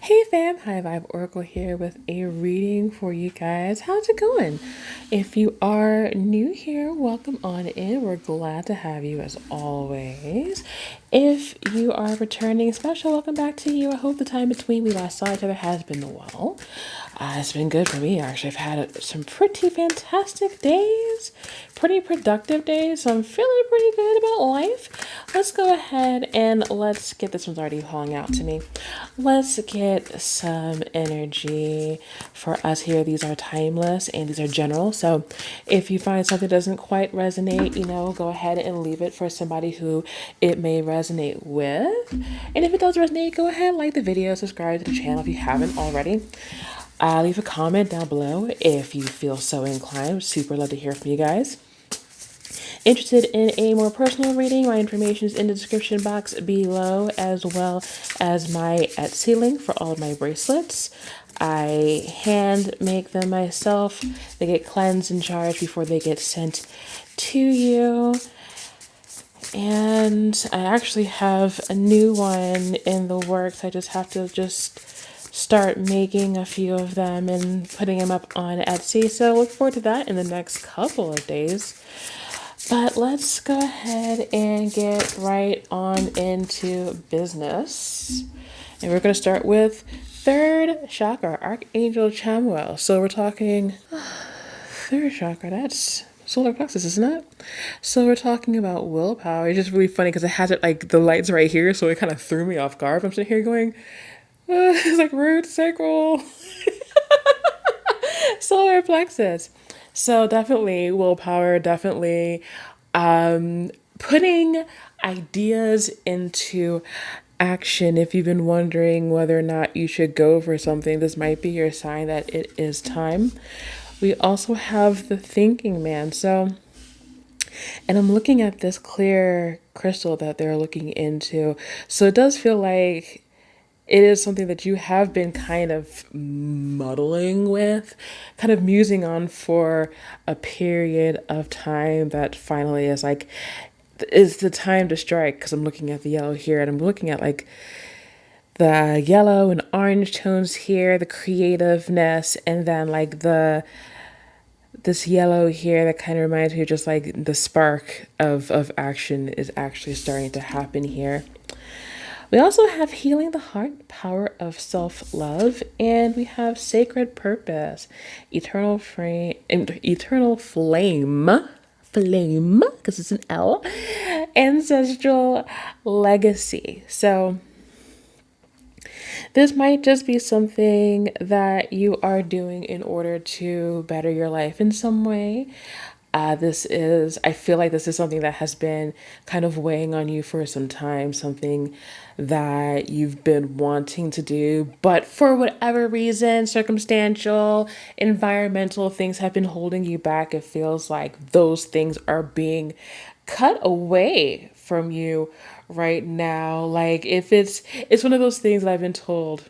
Hey fam, High Vibe Oracle here with a reading for you guys. How's it going? If you are new here, welcome on in. We're glad to have you as always. If you are returning, special welcome back to you. I hope the time between we last saw each other has been well. It's been good for me actually. I've had some pretty fantastic days, pretty productive days, so I'm feeling pretty good about life. Let's go ahead and let's get this one's already calling out to me. Let's get some energy for us here. These are timeless and these are general. So if you find something doesn't quite resonate, go ahead and leave it for somebody who it may resonate with. And if it does resonate, go ahead, like the video, subscribe to the channel if you haven't already. Leave a comment down below if you feel so inclined. Super love to hear from you guys. Interested in a more personal reading, my information is in the description box below, as well as my Etsy link for all of my bracelets. I hand make them myself. They get cleansed and charged before they get sent to you. And I actually have a new one in the works. I just have to start making a few of them and putting them up on Etsy. So look forward to that in the next couple of days. But let's go ahead and get right on into business. And we're going to start with third chakra, Archangel Chamuel. So we're talking third chakra, that's solar plexus, isn't it? So we're talking about willpower. It's just really funny because it has it like the lights right here, so it kind of threw me off guard. I'm sitting here going, it's like root, sacral, solar plexus. So definitely willpower, definitely putting ideas into action. If you've been wondering whether or not you should go for something, this might be your sign that it is time. We also have the thinking man. And I'm looking at this clear crystal that they're looking into. So it does feel like it is something that you have been kind of muddling with, kind of musing on for a period of time that finally is the time to strike. Because I'm looking at the yellow here and I'm looking at like the yellow and orange tones here, the creativeness, and then like this yellow here that kind of reminds me of just like the spark of action is actually starting to happen here. We also have healing the heart, power of self-love, and we have sacred purpose, eternal flame, because it's an L, ancestral legacy. So this might just be something that you are doing in order to better your life in some way. I feel like this is something that has been kind of weighing on you for some time, something that you've been wanting to do, but for whatever reason, circumstantial, environmental things have been holding you back. It feels like those things are being cut away from you right now. Like if it's one of those things that I've been told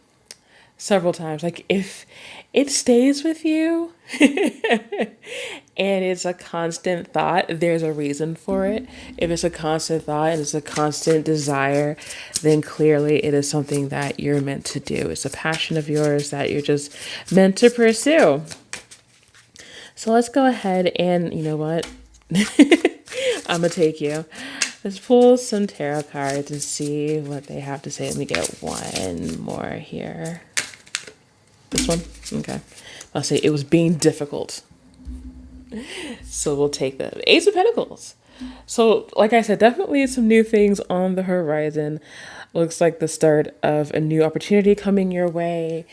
several times, like if it stays with you and it's a constant thought, there's a reason for it. If it's a constant thought and it's a constant desire, then clearly it is something that you're meant to do. It's a passion of yours that you're just meant to pursue. So let's go ahead and, you know what? I'm gonna take you. Let's pull some tarot cards and see what they have to say. Let me get one more here. This one? Okay. I'll say it was being difficult. So we'll take the Ace of Pentacles. So, like I said, definitely some new things on the horizon. Looks like the start of a new opportunity coming your way.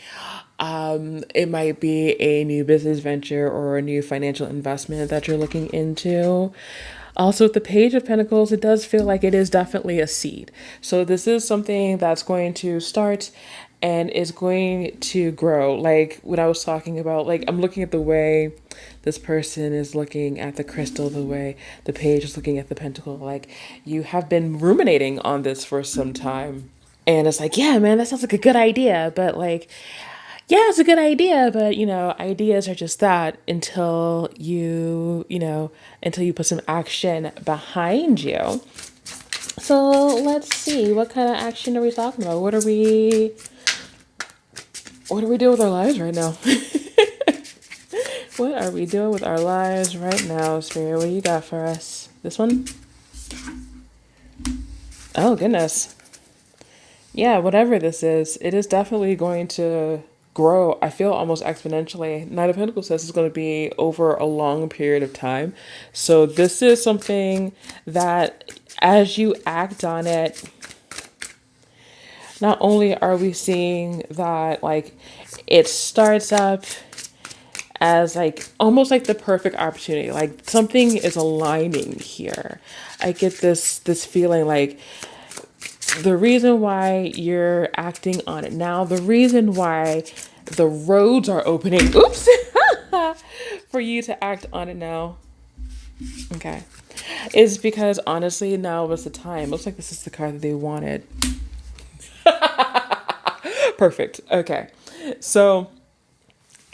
It might be a new business venture or a new financial investment that you're looking into. Also, with the Page of Pentacles, it does feel like it is definitely a seed. So this is something that's going to start and is going to grow. Like what I was talking about, like I'm looking at the way this person is looking at the crystal, the way the page is looking at the pentacle. Like you have been ruminating on this for some time. And it's like, yeah, man, that sounds like a good idea. But like, yeah, it's a good idea, but ideas are just that until until you put some action behind you. So let's see, what kind of action are we talking about? What are we What are we doing with our lives right now? What are we doing with our lives right now, Spirit? What do you got for us? This one? Oh, goodness. Yeah, whatever this is, it is definitely going to grow. I feel almost exponentially. Knight of Pentacles says it's going to be over a long period of time. So this is something that as you act on it, not only are we seeing that like it starts up as like almost like the perfect opportunity, like something is aligning here. I get this feeling like the reason why you're acting on it now, the reason why the roads are opening, oops, for you to act on it now, okay, is because honestly, now was the time. Looks like this is the card that they wanted. Perfect. Okay. So,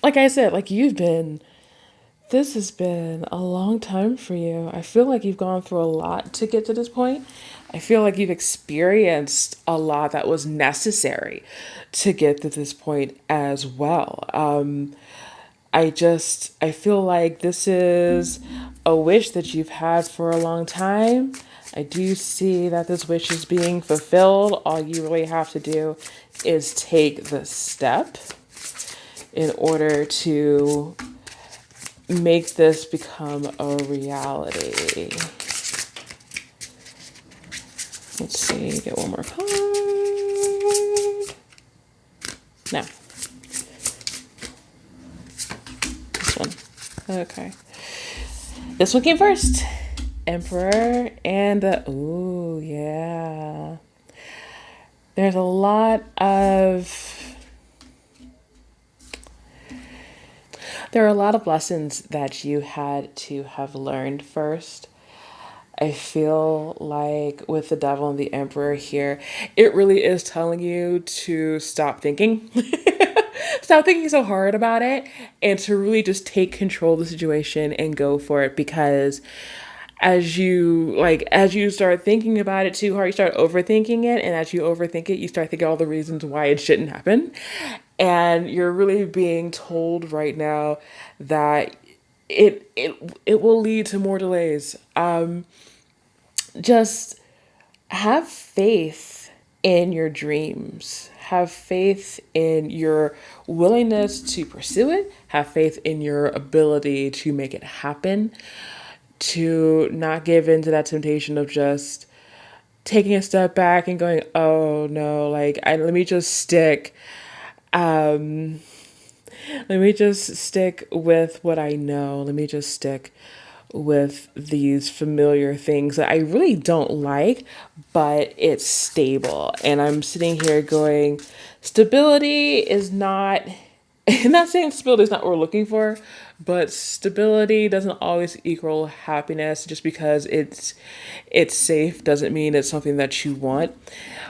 like I said, like this has been a long time for you. I feel like you've gone through a lot to get to this point. I feel like you've experienced a lot that was necessary to get to this point as well. I feel like this is a wish that you've had for a long time. I do see that this wish is being fulfilled. All you really have to do is take the step in order to make this become a reality. Let's see, get one more card. No. This one. Okay. This one came first. Emperor and the, ooh, yeah. There's a lot of, there are a lot of lessons that you had to have learned first. I feel like with the devil and the emperor here, it really is telling you to stop thinking. Stop thinking so hard about it and to really just take control of the situation and go for it, because as you start thinking about it too hard, you start overthinking it, and as you overthink it, you start thinking all the reasons why it shouldn't happen. And you're really being told right now that it will lead to more delays. Just have faith in your dreams. Have faith in your willingness to pursue it. Have faith in your ability to make it happen. To not give in to that temptation of just taking a step back and going, oh no, let me just stick. Let me just stick with what I know. Let me just stick with these familiar things that I really don't like, but it's stable. And I'm sitting here going, stability is not, I'm not saying stability is not what we're looking for, but stability doesn't always equal happiness. Just because it's safe doesn't mean it's something that you want.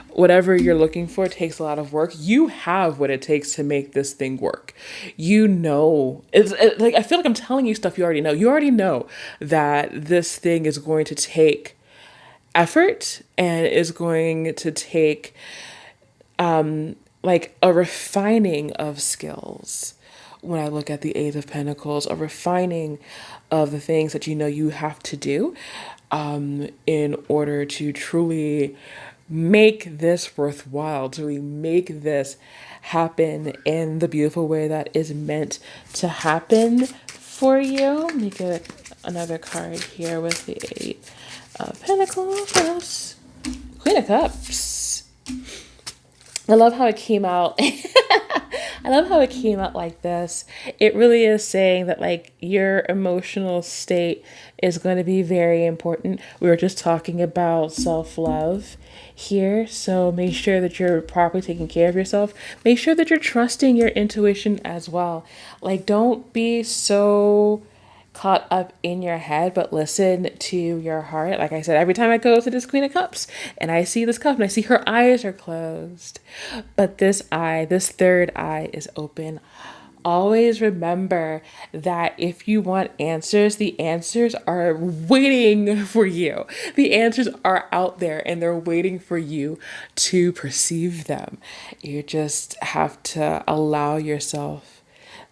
Whatever you're looking for takes a lot of work. You have what it takes to make this thing work. You know, like I feel like I'm telling you stuff you already know. You already know that this thing is going to take effort and is going to take like a refining of skills. When I look at the Eight of Pentacles, a refining of the things that you know you have to do in order to truly make this worthwhile, to really make this happen in the beautiful way that is meant to happen for you. Let me get another card here with the Eight of Pentacles. Queen of Cups. I love how it came out. I love how it came out like this. It really is saying that like your emotional state is going to be very important. We were just talking about self-love here. So make sure that you're properly taking care of yourself. Make sure that you're trusting your intuition as well. Like, don't be so caught up in your head, but listen to your heart. Like I said, every time I go to this Queen of Cups and I see this cup and I see her eyes are closed, but this eye, this third eye is open. Always remember that if you want answers, the answers are waiting for you. The answers are out there and they're waiting for you to perceive them. You just have to allow yourself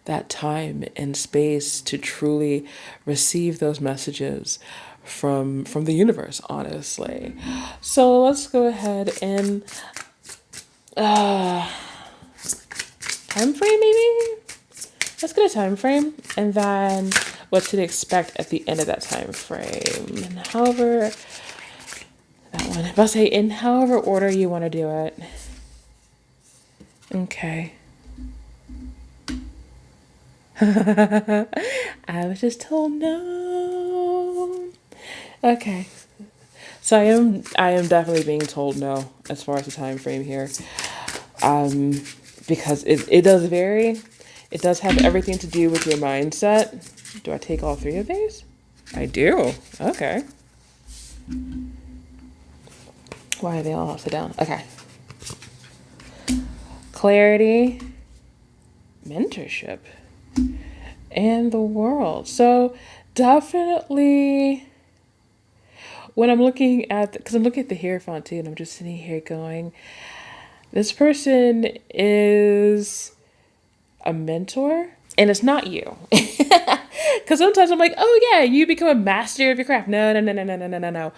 that time and space to truly receive those messages from the universe, honestly. So let's go ahead and time frame maybe. Let's get a time frame and then what to expect at the end of that time frame. And however that one, if I say in however order you want to do it. Okay. I was just told no. Okay. So I am definitely being told no as far as the time frame here. Because it does vary. It does have everything to do with your mindset. Do I take all three of these? I do. Okay. Why are they all upside down? Okay. Clarity, mentorship, and the world. So definitely when I'm looking at, because I'm looking at the Hierophant too, and I'm just sitting here going, this person is a mentor, and it's not you. Because sometimes I'm like, oh yeah, you become a master of your craft. No, no, no, no, no, no, no, no, no.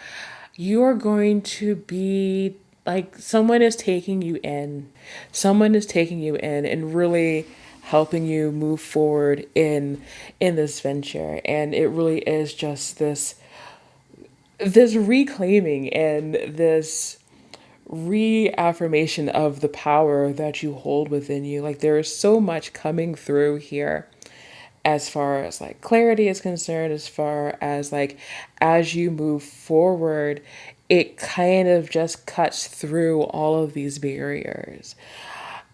You're going to be like, someone is taking you in. Someone is taking you in and really helping you move forward in this venture. And it really is just this reclaiming and this reaffirmation of the power that you hold within you. Like, there is so much coming through here as far as like clarity is concerned, as far as like as you move forward, it kind of just cuts through all of these barriers.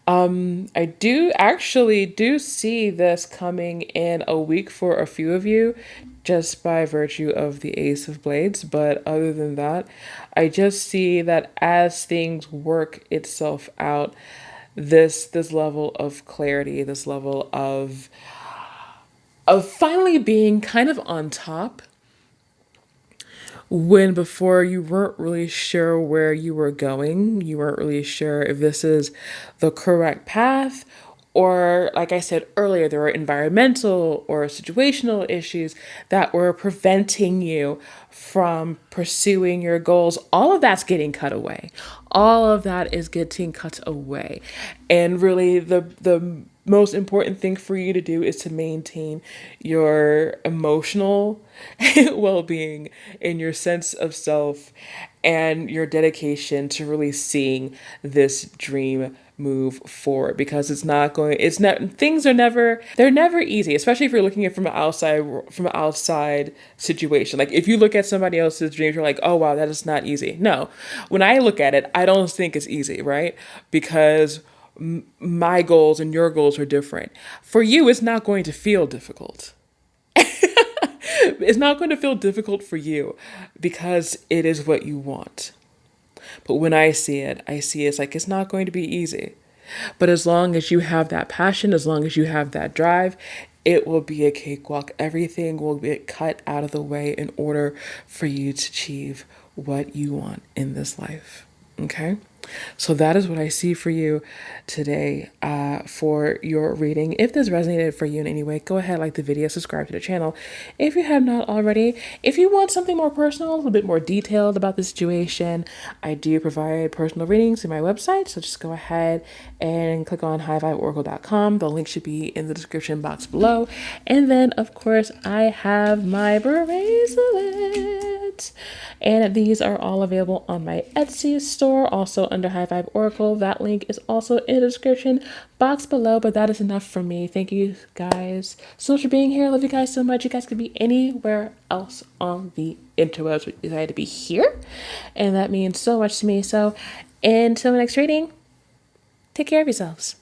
I do see this coming in a week for a few of you just by virtue of the Ace of Blades, but other than that, I just see that as things work itself out, this level of clarity, this level of finally being kind of on top when before you weren't really sure where you were going. You weren't really sure if this is the correct path, or like I said earlier, there were environmental or situational issues that were preventing you from pursuing your goals. All of that's getting cut away. All of that is getting cut away. And really the most important thing for you to do is to maintain your emotional well-being and your sense of self and your dedication to really seeing this dream move forward, because it's not things are never they're never easy, especially if you're looking at it from an outside situation. Like, if you look at somebody else's dreams, you're like, oh wow, that is not easy. No, when I look at it, I don't think it's easy, right? Because my goals and your goals are different. For you, it's not going to feel difficult. It's not going to feel difficult for you because it is what you want. But when I see it, it's like it's not going to be easy. But as long as you have that passion, as long as you have that drive, it will be a cakewalk. Everything will get cut out of the way in order for you to achieve what you want in this life. Okay? So that is what I see for you today for your reading. If this resonated for you in any way, go ahead, like the video, subscribe to the channel if you have not already. If you want something more personal, a little bit more detailed about the situation, I do provide personal readings through my website. So just go ahead and click on highvibeoracle.com. The link should be in the description box below. And then, of course, I have my bracelets. And these are all available on my Etsy store, also under High Vibe Oracle. That link is also in the description box below, but that is enough for me. Thank you guys so much for being here. I love you guys so much. You guys could be anywhere else on the interwebs, but you decided to be here, and that means so much to me. So until the next reading, take care of yourselves.